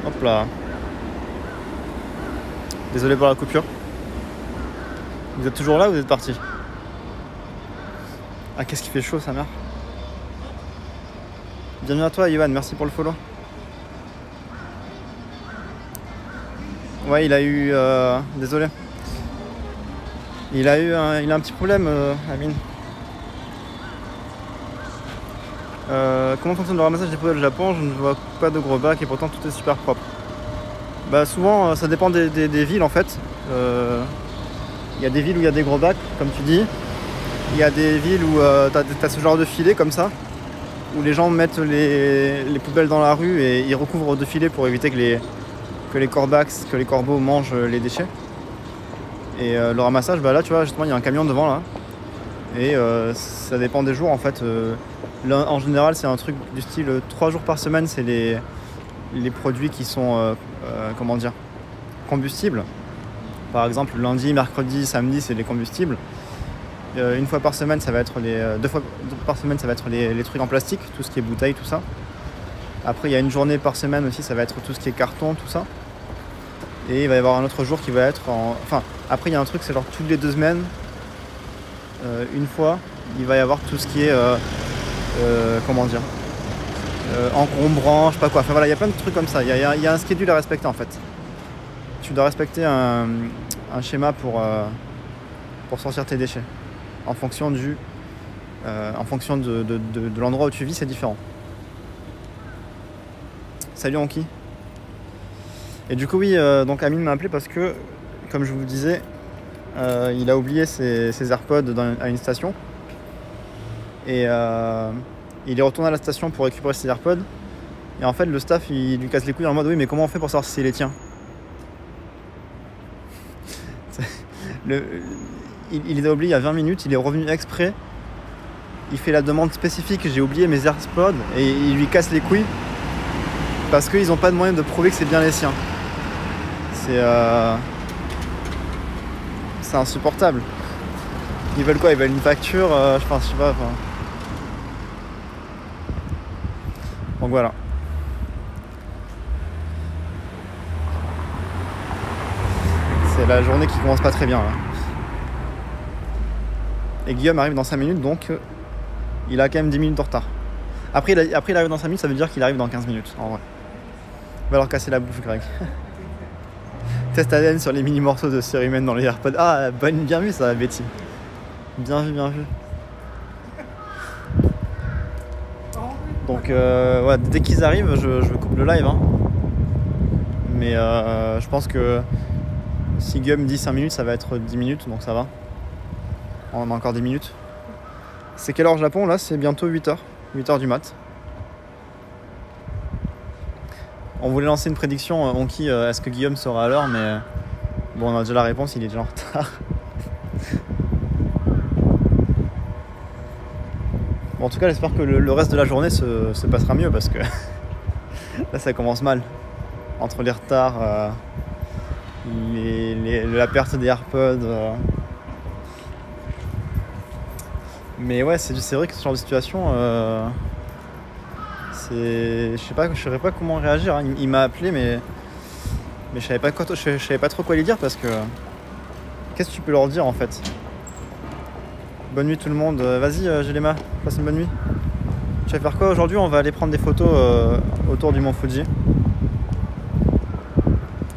Hop là. Désolé pour la coupure. Vous êtes toujours là ou vous êtes parti? Ah, qu'est-ce qui fait chaud, sa mère. Bienvenue à toi, Yohan, merci pour le follow. Ouais, il a eu... désolé. Il a un petit problème, Amine. Comment fonctionne le ramassage des poubelles au Japon? Je ne vois pas de gros bacs et pourtant tout est super propre. Bah souvent, ça dépend des villes en fait. Il y a des villes où il y a des gros bacs, comme tu dis. Il y a des villes où t'as ce genre de filet comme ça, où les gens mettent les poubelles dans la rue et ils recouvrent de filets pour éviter que les corbeaux mangent les déchets. Et le ramassage, bah là tu vois, justement il y a un camion devant là. Et ça dépend des jours en fait. Là, en général c'est un truc du style 3 jours par semaine, c'est les produits qui sont comment dire, combustibles. Par exemple lundi, mercredi, samedi c'est les combustibles. Une fois par semaine ça va être deux fois par semaine ça va être les trucs en plastique, tout ce qui est bouteilles, tout ça. Après il y a une journée par semaine aussi, ça va être tout ce qui est carton, tout ça. Et il va y avoir un autre jour qui va être enfin après il y a un truc, c'est genre toutes les 2 semaines, une fois il va y avoir tout ce qui est comment dire, encombrant, je sais pas quoi, enfin voilà, il y a plein de trucs comme ça, il y a un schedule à respecter en fait. Tu dois respecter un schéma pour sortir tes déchets. En fonction de l'endroit où tu vis, c'est différent. Salut Anki. Et du coup oui, donc Amine m'a appelé parce que, comme je vous le disais, il a oublié ses AirPods à une station. Et il est retourné à la station pour récupérer ses AirPods. Et en fait le staff il lui casse les couilles en mode oui mais comment on fait pour savoir si c'est les tiens? Il les a oubliés il y a 20 minutes, il est revenu exprès. Il fait la demande spécifique, j'ai oublié mes AirPods, et il lui casse les couilles parce qu'ils n'ont pas de moyen de prouver que c'est bien les siens. C'est insupportable. Ils veulent quoi? Ils veulent une facture, je sais pas. Enfin... Donc voilà. C'est la journée qui commence pas très bien là. Et Guillaume arrive dans 5 minutes, donc il a quand même 10 minutes de retard. Après il arrive dans 5 minutes, ça veut dire qu'il arrive dans 15 minutes, en vrai. Va leur casser la bouffe, Greg. Test ADN sur les mini morceaux de cérumen dans les AirPods. Ah, bien vu ça, Betty. Bien vu, bien vu. Donc, ouais, dès qu'ils arrivent, je coupe le live. Hein. Mais je pense que si Guillaume dit 5 minutes, ça va être 10 minutes, donc ça va. On a encore 10 minutes. C'est quelle heure au Japon là? C'est bientôt 8h. 8h du mat. On voulait lancer une prédiction, Onki, est-ce que Guillaume sera à l'heure, mais bon, on a déjà la réponse, il est déjà en retard. Bon, en tout cas, j'espère que le reste de la journée se passera mieux parce que là, ça commence mal. Entre les retards, la perte des AirPods. Mais ouais, c'est vrai que ce genre de situation, je saurais pas comment réagir. Hein. Il m'a appelé, mais je savais pas trop quoi lui dire parce que qu'est-ce que tu peux leur dire en fait? Bonne nuit tout le monde. Vas-y, Jelema, passe une bonne nuit. Tu vas faire quoi aujourd'hui? On va aller prendre des photos autour du mont Fuji.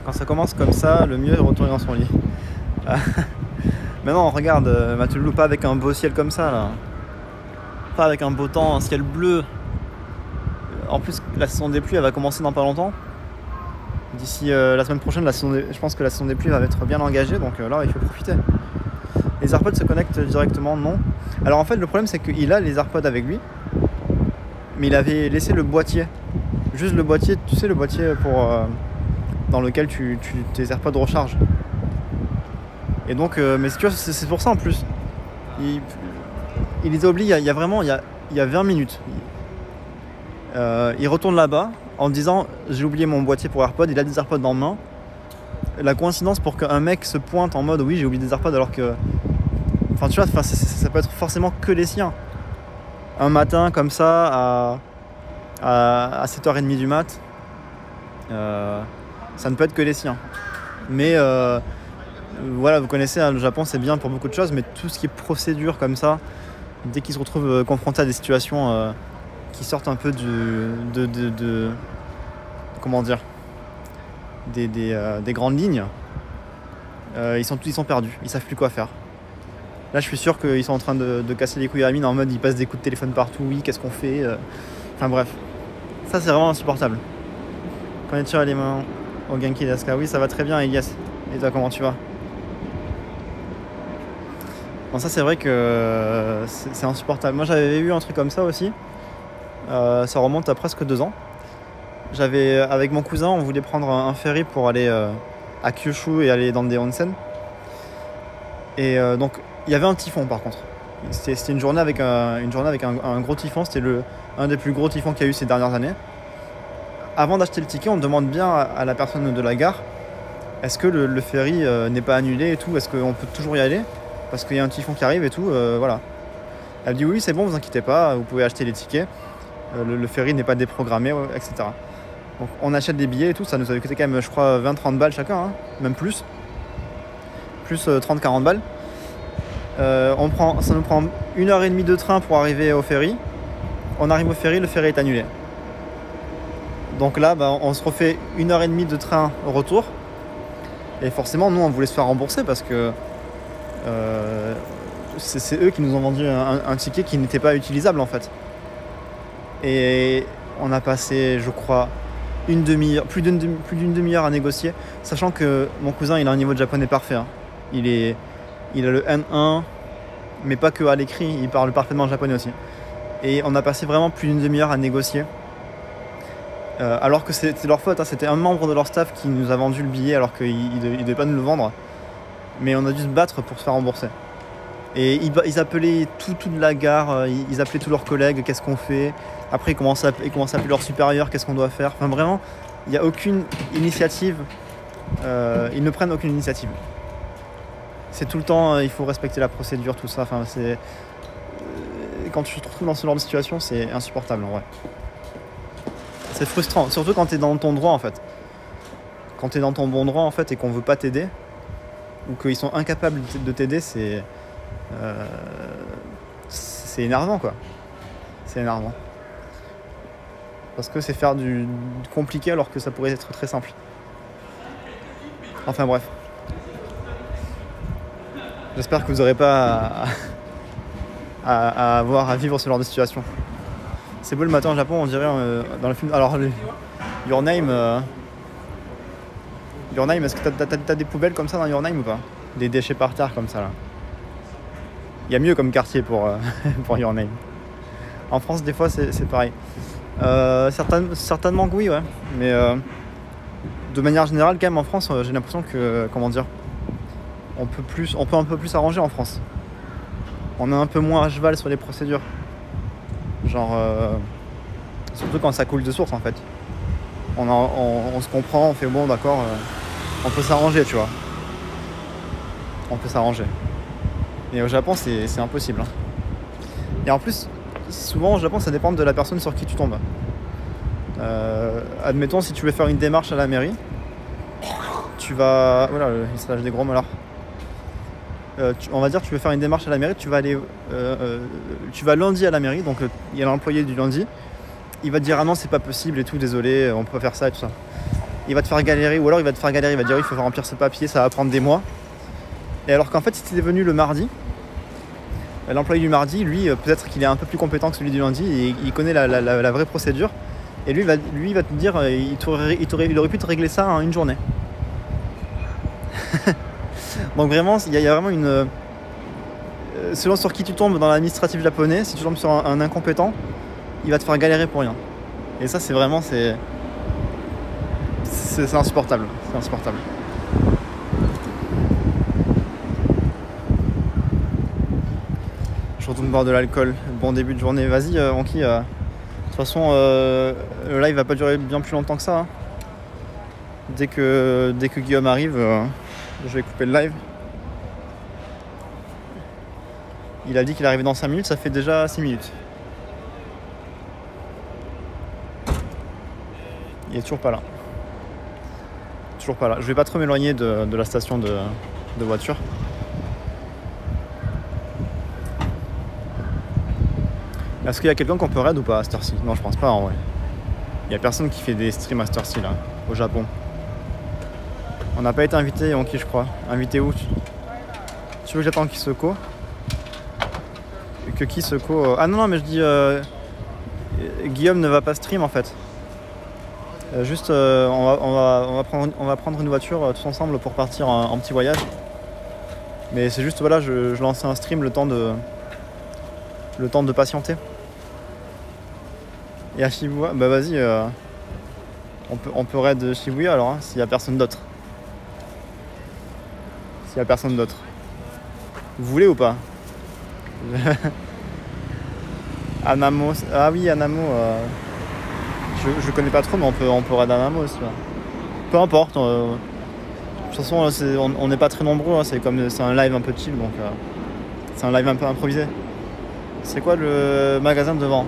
Quand ça commence comme ça, le mieux est de retourner dans son lit. Mais non, regarde, Matulou, pas avec un beau ciel comme ça là. Pas avec un beau temps, un ciel bleu. En plus, la saison des pluies, elle va commencer dans pas longtemps. D'ici la semaine prochaine, je pense que la saison des pluies va être bien engagée, donc là, il faut profiter. Les AirPods se connectent directement, non. Alors en fait, le problème, c'est qu'il a les AirPods avec lui, mais il avait laissé le boîtier. Juste le boîtier, tu sais, le boîtier dans lequel tes AirPods rechargent. Et donc, mais tu vois, c'est pour ça en plus. Il les a oubliés il y a 20 minutes. Il retourne là-bas en disant j'ai oublié mon boîtier pour AirPods, il a des AirPods dans la main. La coïncidence pour qu'un mec se pointe en mode oui j'ai oublié des AirPods alors que... Enfin tu vois, ça peut être forcément que les siens. Un matin comme ça à 7h30 du mat. ça ne peut être que les siens. Mais voilà, vous connaissez, hein, le Japon c'est bien pour beaucoup de choses, mais tout ce qui est procédure comme ça, dès qu'ils se retrouvent confrontés à des situations qui sortent un peu comment dire, des grandes lignes, ils sont perdus, ils savent plus quoi faire. Là je suis sûr qu'ils sont en train de casser les couilles à la mine en mode ils passent des coups de téléphone partout, oui qu'est-ce qu'on fait, enfin bref, ça c'est vraiment insupportable. Konnichiwa les mains au Genki desu ka? Oui ça va très bien Elias, et toi comment tu vas? Bon ça c'est vrai que c'est insupportable. Moi j'avais eu un truc comme ça aussi, ça remonte à presque 2 ans. Avec mon cousin on voulait prendre un ferry pour aller à Kyushu et aller dans des onsen. Et donc il y avait un typhon par contre. C'était une journée avec un gros typhon, c'était un des plus gros typhons qu'il y a eu ces dernières années. Avant d'acheter le ticket, on demande bien à la personne de la gare est-ce que le ferry n'est pas annulé et tout, est-ce qu'on peut toujours y aller parce qu'il y a un typhon qui arrive et tout, voilà. Elle dit oui c'est bon, vous inquiétez pas, vous pouvez acheter les tickets, le ferry n'est pas déprogrammé, etc. Donc on achète des billets et tout, ça nous avait coûté quand même je crois 20-30 balles chacun, hein, même plus 30-40 balles. Ça nous prend 1h30 de train pour arriver au ferry. On arrive au ferry, le ferry est annulé. Donc là, on se refait 1h30 de train au retour. Et forcément, nous, on voulait se faire rembourser parce que c'est eux qui nous ont vendu un ticket qui n'était pas utilisable en fait. Et on a passé, je crois, plus d'une demi-heure à négocier, sachant que mon cousin, il a un niveau de japonais parfait. Hein. Il a le N1, mais pas que à l'écrit, il parle parfaitement japonais aussi. Et on a passé vraiment plus d'une demi-heure à négocier. Alors que c'était leur faute, hein, c'était un membre de leur staff qui nous a vendu le billet alors qu'il ne devait pas nous le vendre. Mais on a dû se battre pour se faire rembourser. Et ils appelaient toute la gare, ils appelaient tous leurs collègues, qu'est-ce qu'on fait. Après ils commencent à appeler leurs supérieurs, qu'est-ce qu'on doit faire. Enfin vraiment, il n'y a aucune initiative, ils ne prennent aucune initiative. C'est tout le temps, il faut respecter la procédure, tout ça. Enfin, quand tu te retrouves dans ce genre de situation, c'est insupportable en vrai. C'est frustrant, surtout quand tu es dans ton droit en fait. Quand tu es dans ton bon droit en fait et qu'on veut pas t'aider, ou qu'ils sont incapables de t'aider, c'est énervant quoi. C'est énervant. Parce que c'est faire du compliqué alors que ça pourrait être très simple. Enfin bref. J'espère que vous n'aurez pas à avoir à vivre ce genre de situation. C'est beau le matin au Japon, on dirait dans le film. Alors, Your Name, est-ce que t'as des poubelles comme ça dans Your Name ou pas? Des déchets par terre comme ça là. Il y a mieux comme quartier pour Your Name. En France, des fois, c'est pareil. Certainement que oui, ouais. Mais de manière générale, quand même, en France, j'ai l'impression que, comment dire, on peut un peu plus s'arranger en France. On est un peu moins à cheval sur les procédures. Genre, surtout quand ça coule de source en fait. On se comprend, on fait bon, d'accord, on peut s'arranger, tu vois. On peut s'arranger. Et au Japon, c'est impossible. Hein. Et en plus, souvent au Japon, ça dépend de la personne sur qui tu tombes. Admettons, si tu veux faire une démarche à la mairie, tu vas... Voilà, il se lâche des gros molars. On va dire tu veux faire une démarche à la mairie, tu vas lundi à la mairie, donc il y a l'employé du lundi, il va te dire ah non c'est pas possible et tout, désolé, on peut pas faire ça et tout ça. Il va te faire galérer, ou alors il va te faire galérer, il va te dire il faut remplir ce papier, ça va prendre des mois. Et alors qu'en fait si tu es venu le mardi, l'employé du mardi, lui, peut-être qu'il est un peu plus compétent que celui du lundi et il connaît la vraie procédure. Et lui va te dire il aurait pu te régler ça en une journée. Donc vraiment, il y a vraiment une... selon sur qui tu tombes dans l'administratif japonais, si tu tombes sur un incompétent, il va te faire galérer pour rien. Et ça, c'est vraiment... C'est insupportable. C'est insupportable. Je retourne boire de l'alcool. Bon début de journée. Vas-y, Anki. De toute façon, le live va pas durer bien plus longtemps que ça. Hein. Dès que Guillaume arrive... je vais couper le live. Il a dit qu'il arrivait dans 5 minutes, ça fait déjà 6 minutes. Il est toujours pas là. Toujours pas là. Je vais pas trop m'éloigner de la station de voiture. Est-ce qu'il y a quelqu'un qu'on peut raid ou pas à cette heure-ci? Non, je pense pas en vrai. Il y a personne qui fait des streams à cette heure-ci là, au Japon. On n'a pas été invité, Yonki, je crois. Invité où? Tu veux que j'attende Kiseko? Que Kiseko... Ah non, mais je dis... Guillaume ne va pas stream en fait. Juste, on va prendre une voiture tous ensemble pour partir en petit voyage. Mais c'est juste, voilà, je lançais un stream le temps de patienter. Et à Shibuya, bah vas-y, on peut raid Shibuya alors, hein, s'il y a personne d'autre. S'il y a personne d'autre. Vous voulez ou pas? Anamo, ah oui, Anamo, je connais pas trop, mais on peut raid Anamo aussi. Là. Peu importe. De toute façon, on n'est pas très nombreux, hein, c'est un live un peu chill, donc c'est un live un peu improvisé. C'est quoi le magasin de devant?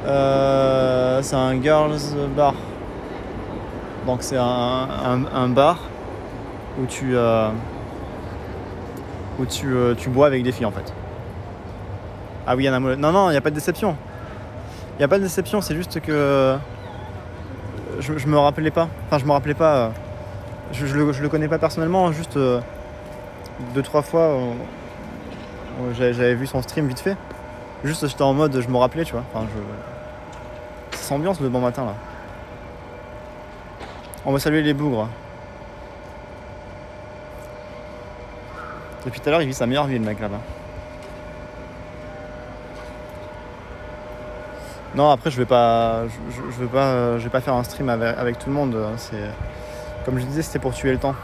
C'est un girls bar. Donc c'est un bar où tu bois avec des filles en fait. Ah oui, Anamo. Non, il n'y a pas de déception. Il n'y a pas de déception, c'est juste que je me rappelais pas. Enfin, je me rappelais pas. Je le connais pas personnellement, juste 2-3 fois j'avais vu son stream vite fait. Juste j'étais en mode, je me rappelais, tu vois. Enfin, c'est ambiance le bon matin là. On va saluer les bougres. Depuis tout à l'heure, il vit sa meilleure vie, le mec là-bas. Non, après je vais pas faire un stream avec tout le monde. C'est comme je disais, c'était pour tuer le temps.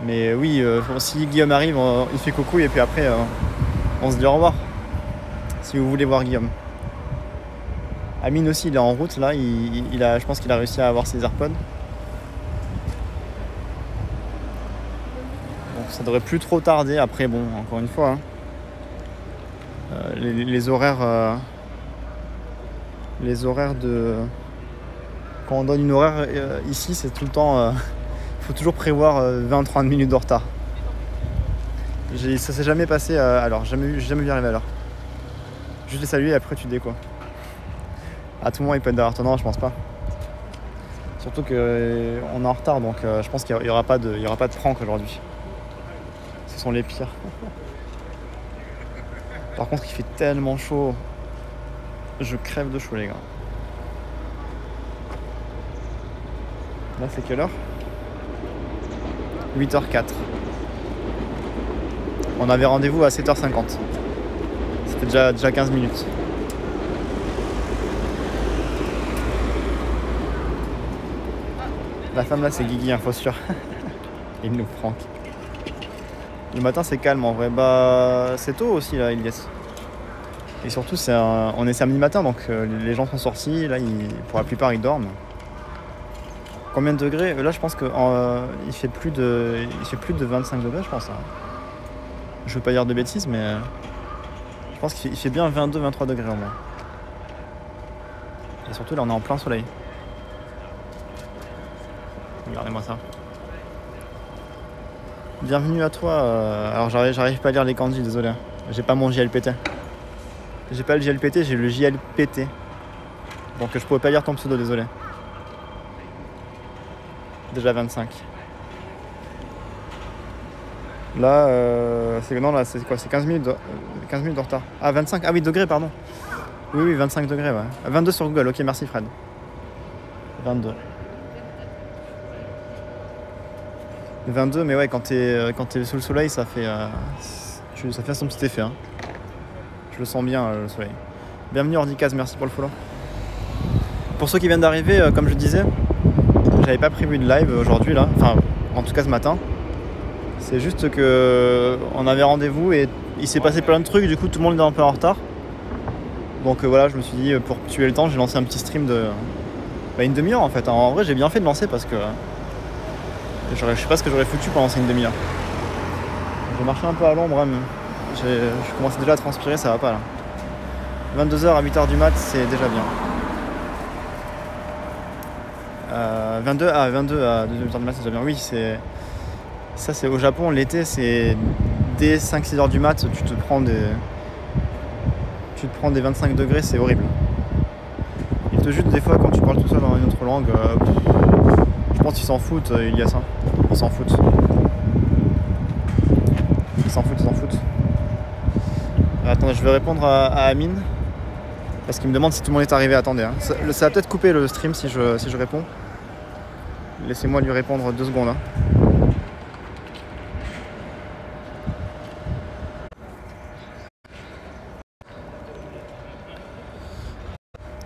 Mais oui, si Guillaume arrive, il fait coucou et puis après on se dit au revoir. Si vous voulez voir Guillaume. Amine aussi, il est en route là. Je pense qu'il a réussi à avoir ses AirPods. Donc ça devrait plus trop tarder. Après, bon, encore une fois. Hein. Les horaires de quand on donne une horaire ici, c'est tout le temps faut toujours prévoir 20-30 minutes de retard. Ça s'est jamais passé alors jamais vu arriver à l'heure. Juste les saluer et après tu dis quoi. À tout moment il peut être derrière toi, non je pense pas. Surtout qu'on est en retard donc je pense qu'il y aura pas de prank aujourd'hui. Ce sont les pires. Par contre il fait tellement chaud. Je crève de chaud les gars. Là c'est quelle heure? 8h04. On avait rendez-vous à 7h50. C'était déjà 15 minutes. La femme là c'est Guigui, info sûr. Il nous prank. Le matin c'est calme en vrai. Bah c'est tôt aussi là, Ilyes. Et surtout on est samedi matin donc les gens sont sortis. Là pour la plupart ils dorment. Combien de degrés? Là je pense que il fait plus de 25 degrés je pense. Hein. Je veux pas dire de bêtises mais je pense qu'il fait bien 22-23 degrés au moins. Et surtout là on est en plein soleil. Regardez-moi ça. Bienvenue à toi. Alors j'arrive pas à lire les kanji, désolé. J'ai pas mon JLPT. J'ai pas le JLPT, j'ai le JLPT. Donc je pourrais pas lire ton pseudo, désolé. Déjà 25. Là, c'est quoi? C'est 15 minutes de retard. Ah, 25. Ah oui, degrés, pardon. Oui, 25 degrés, ouais. 22 sur Google, ok, merci Fred. 22. 22, mais ouais, quand t'es sous le soleil, ça fait son petit effet. Hein. Je le sens bien, le soleil. Bienvenue Ordicaz, merci pour le follow. Pour ceux qui viennent d'arriver, comme je disais, j'avais pas prévu de live aujourd'hui, là. Enfin, en tout cas ce matin. C'est juste que on avait rendez-vous et il s'est passé plein de trucs, du coup tout le monde est un peu en retard. Donc voilà, je me suis dit, pour tuer le temps, j'ai lancé un petit stream de une demi-heure en fait. En vrai, j'ai bien fait de lancer parce que je sais pas ce que j'aurais foutu pendant une demi-heure. J'ai marché un peu à l'ombre, hein, je commençais déjà à transpirer, ça va pas là. 22h à 8h du mat, c'est déjà bien. 22 à 2h du mat, c'est déjà bien. Oui, ça c'est au Japon, l'été, c'est dès 5-6h du mat, tu te prends des 25 degrés, c'est horrible. Ils te jutent des fois quand tu parles tout seul dans une autre langue. Je pense qu'ils s'en foutent, il y a ça. Ils s'en foutent. Attendez, je vais répondre à Amine. Parce qu'il me demande si tout le monde est arrivé. Attendez, hein. Ça va peut-être couper le stream si je réponds. Laissez-moi lui répondre 2 secondes. Hein.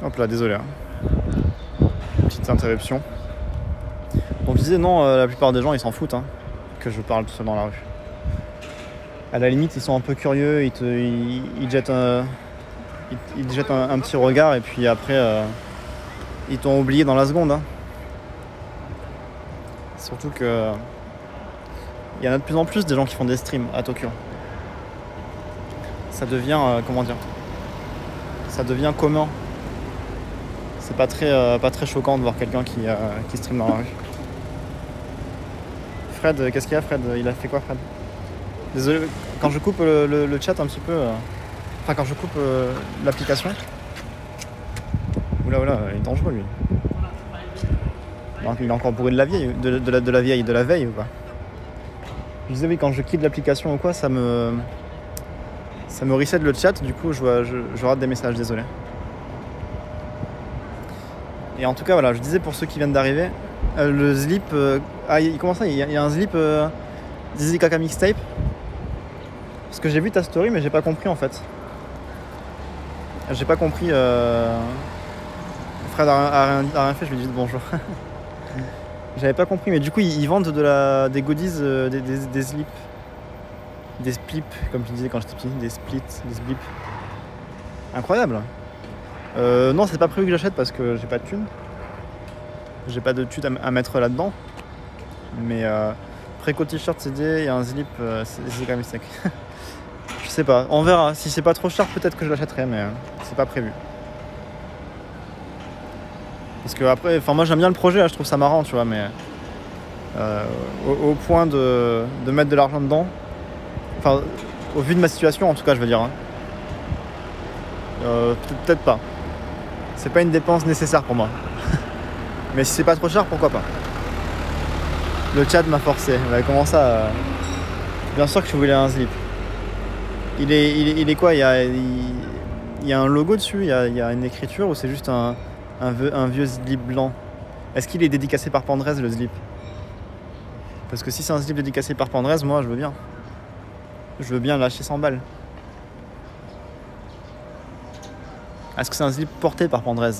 Hop là, désolé. Hein. Petite interruption. Donc je disais non, la plupart des gens ils s'en foutent hein, que je parle tout seul dans la rue. À la limite ils sont un peu curieux, ils jettent un petit regard et puis après ils t'ont oublié dans la seconde. Hein. Surtout que il y en a de plus en plus des gens qui font des streams à Tokyo. Ça devient comment dire, ça devient commun. C'est pas très choquant de voir quelqu'un qui stream dans la rue. Fred, qu'est-ce qu'il y a Fred? Il a fait quoi Fred? Désolé, quand je coupe le chat un petit peu, enfin quand je coupe l'application. Oula, il est dangereux lui. Il est encore bourré de la vieille, de la veille ou quoi. Je disais oui, quand je quitte l'application ou quoi, ça me reset le chat, du coup je rate des messages, désolé. Et en tout cas voilà, je disais pour ceux qui viennent d'arriver, le slip, comment ça, il y a un slip Dizzy Kaka Mixtape. Parce que j'ai vu ta story mais j'ai pas compris en fait. J'ai pas compris. Fred a rien fait, je lui dis bonjour. J'avais pas compris, mais du coup ils vendent des goodies, des slips, des splips, comme tu disais quand j'étais petit, des splits, des sblips. Incroyable. Non, c'est pas prévu que j'achète parce que j'ai pas de thunes. J'ai pas de thunes à mettre là-dedans. Mais préco t-shirt CD et un slip, c'est quand même sec. Je sais pas, on verra. Si c'est pas trop cher, peut-être que je l'achèterai, mais c'est pas prévu. Parce que après, enfin moi j'aime bien le projet, là, je trouve ça marrant, tu vois, mais au point de mettre de l'argent dedans, enfin au vu de ma situation en tout cas, je veux dire, hein, peut-être pas. C'est pas une dépense nécessaire pour moi. Mais si c'est pas trop cher, pourquoi pas. Le chat m'a forcé. Comment ça Bien sûr que je voulais un slip. Il est quoi? Il y a un logo dessus, il y a une écriture ou c'est juste un vieux slip blanc? Est-ce qu'il est dédicacé par Pandrez le slip? Parce que si c'est un slip dédicacé par Pandrez, moi je veux bien. Je veux bien lâcher 100 balles. Est-ce que c'est un slip porté par Pandrez?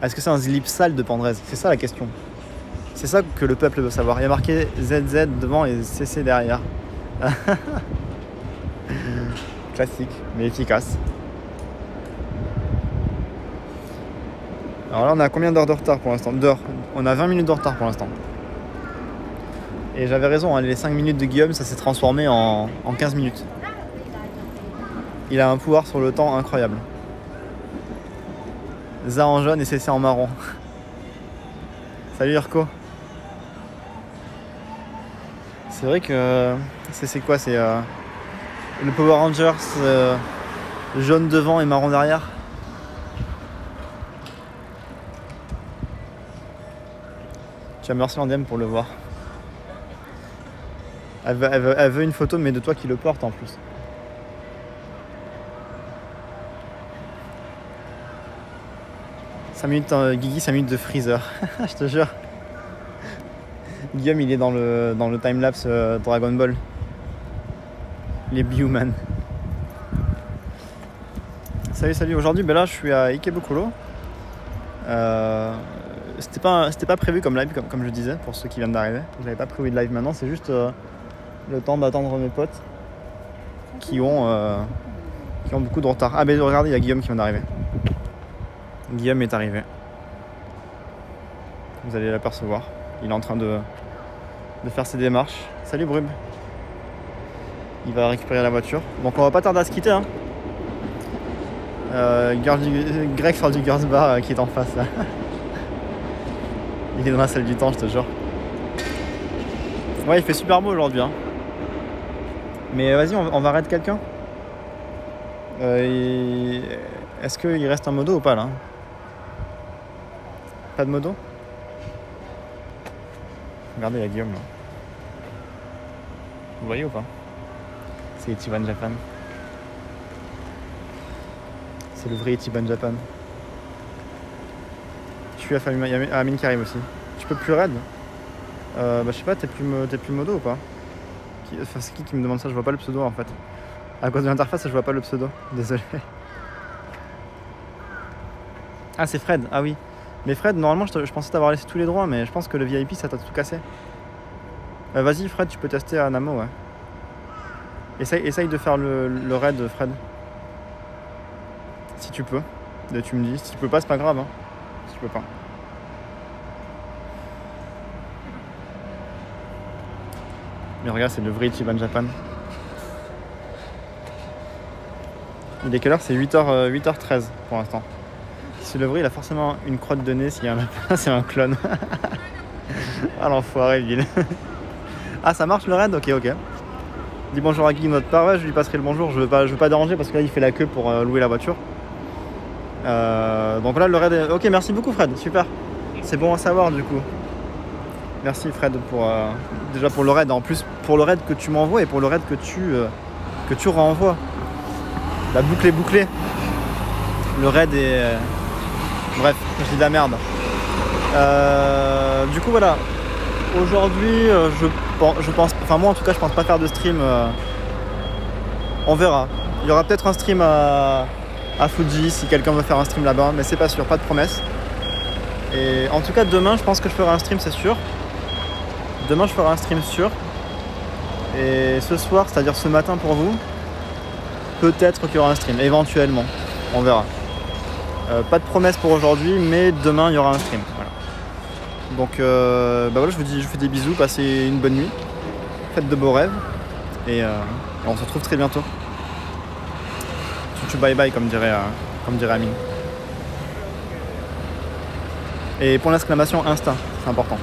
Est-ce que c'est un slip sale de Pandrez? C'est ça la question. C'est ça que le peuple veut savoir. Il y a marqué ZZ devant et CC derrière. Classique, mais efficace. Alors là, on a combien d'heures de retard pour l'instant? On a 20 minutes de retard pour l'instant. Et j'avais raison, hein, les 5 minutes de Guillaume, ça s'est transformé en 15 minutes. Il a un pouvoir sur le temps incroyable. Za en jaune et CC en marron. Salut Urko. C'est vrai que c'est quoi? C'est le Power Rangers jaune devant et marron derrière. Tu as merci en DM pour le voir. Elle veut une photo mais de toi qui le porte en plus. Guigui, 5 minutes de freezer. Je te jure. Guillaume il est dans le timelapse Dragon Ball. Les Bioman. Salut. Aujourd'hui là je suis à Ikebukuro. C'était pas prévu comme live comme je disais pour ceux qui viennent d'arriver. J'avais pas prévu de live maintenant, c'est juste le temps d'attendre mes potes qui ont beaucoup de retard. Ah ben regardez, il y a Guillaume qui vient d'arriver. Guillaume est arrivé. Vous allez l'apercevoir. Il est en train de faire ses démarches. Salut Brub. Il va récupérer la voiture. Donc on va pas tarder à se quitter. Hein. Greg sort du Girls Bar qui est en face là. Il est dans la salle du temps, je te jure. Ouais, il fait super beau aujourd'hui. Hein. Mais vas-y, on va raid quelqu'un. Est-ce qu'il reste un modo ou pas là? Pas de modo? Regardez, il y a Guillaume là. Vous voyez ou pas? C'est Ichiban Japan. C'est le vrai Ichiban Japan. Je suis à Famille, il y a Amine qui arrive aussi. Tu peux plus raid? Je sais pas, t'es plus modo ou pas? C'est qui me demande ça? Je vois pas le pseudo en fait. À cause de l'interface, je vois pas le pseudo. Désolé. Ah, c'est Fred. Ah oui. Mais Fred, normalement, je pensais t'avoir laissé tous les droits, mais je pense que le VIP, ça t'a tout cassé. Vas-y, Fred, tu peux tester à Namo, ouais. Essaye de faire le raid, Fred. Si tu peux. Tu me dis. Si tu peux pas, c'est pas grave. Hein. Si tu peux pas. Mais regarde, c'est le vrai Ichiban Japan. Il est quelle heure? C'est 8h13 pour l'instant. Si le vrai, il a forcément une crotte de nez. S'il y a un lapin, c'est un clone. Ah l'enfoiré, Ville. Ah, ça marche le raid? Ok. Dis bonjour à Guy de notre part. Ouais, je lui passerai le bonjour. Je veux pas déranger parce que là, il fait la queue pour louer la voiture. Donc là, le raid est... Ok, merci beaucoup, Fred. Super. C'est bon à savoir, du coup. Merci, Fred, déjà pour le raid. En plus, pour le raid que tu m'envoies et pour le raid que tu renvoies. La boucle est bouclée. Le raid est... Bref, je dis de la merde. Du coup, voilà. Aujourd'hui, je pense... Enfin, moi, en tout cas, je pense pas faire de stream. On verra. Il y aura peut-être un stream à Fuji si quelqu'un veut faire un stream là-bas. Mais c'est pas sûr, pas de promesse. Et en tout cas, demain, je pense que je ferai un stream, c'est sûr. Demain, je ferai un stream sûr. Et ce soir, c'est-à-dire ce matin pour vous, peut-être qu'il y aura un stream, éventuellement. On verra. Pas de promesse pour aujourd'hui, mais demain, il y aura un stream. Voilà. Donc, voilà, je vous fais des bisous, passez une bonne nuit. Faites de beaux rêves. Et on se retrouve très bientôt. Tchou bye bye, comme dirait Amine. Et pour l'exclamation Insta, c'est important.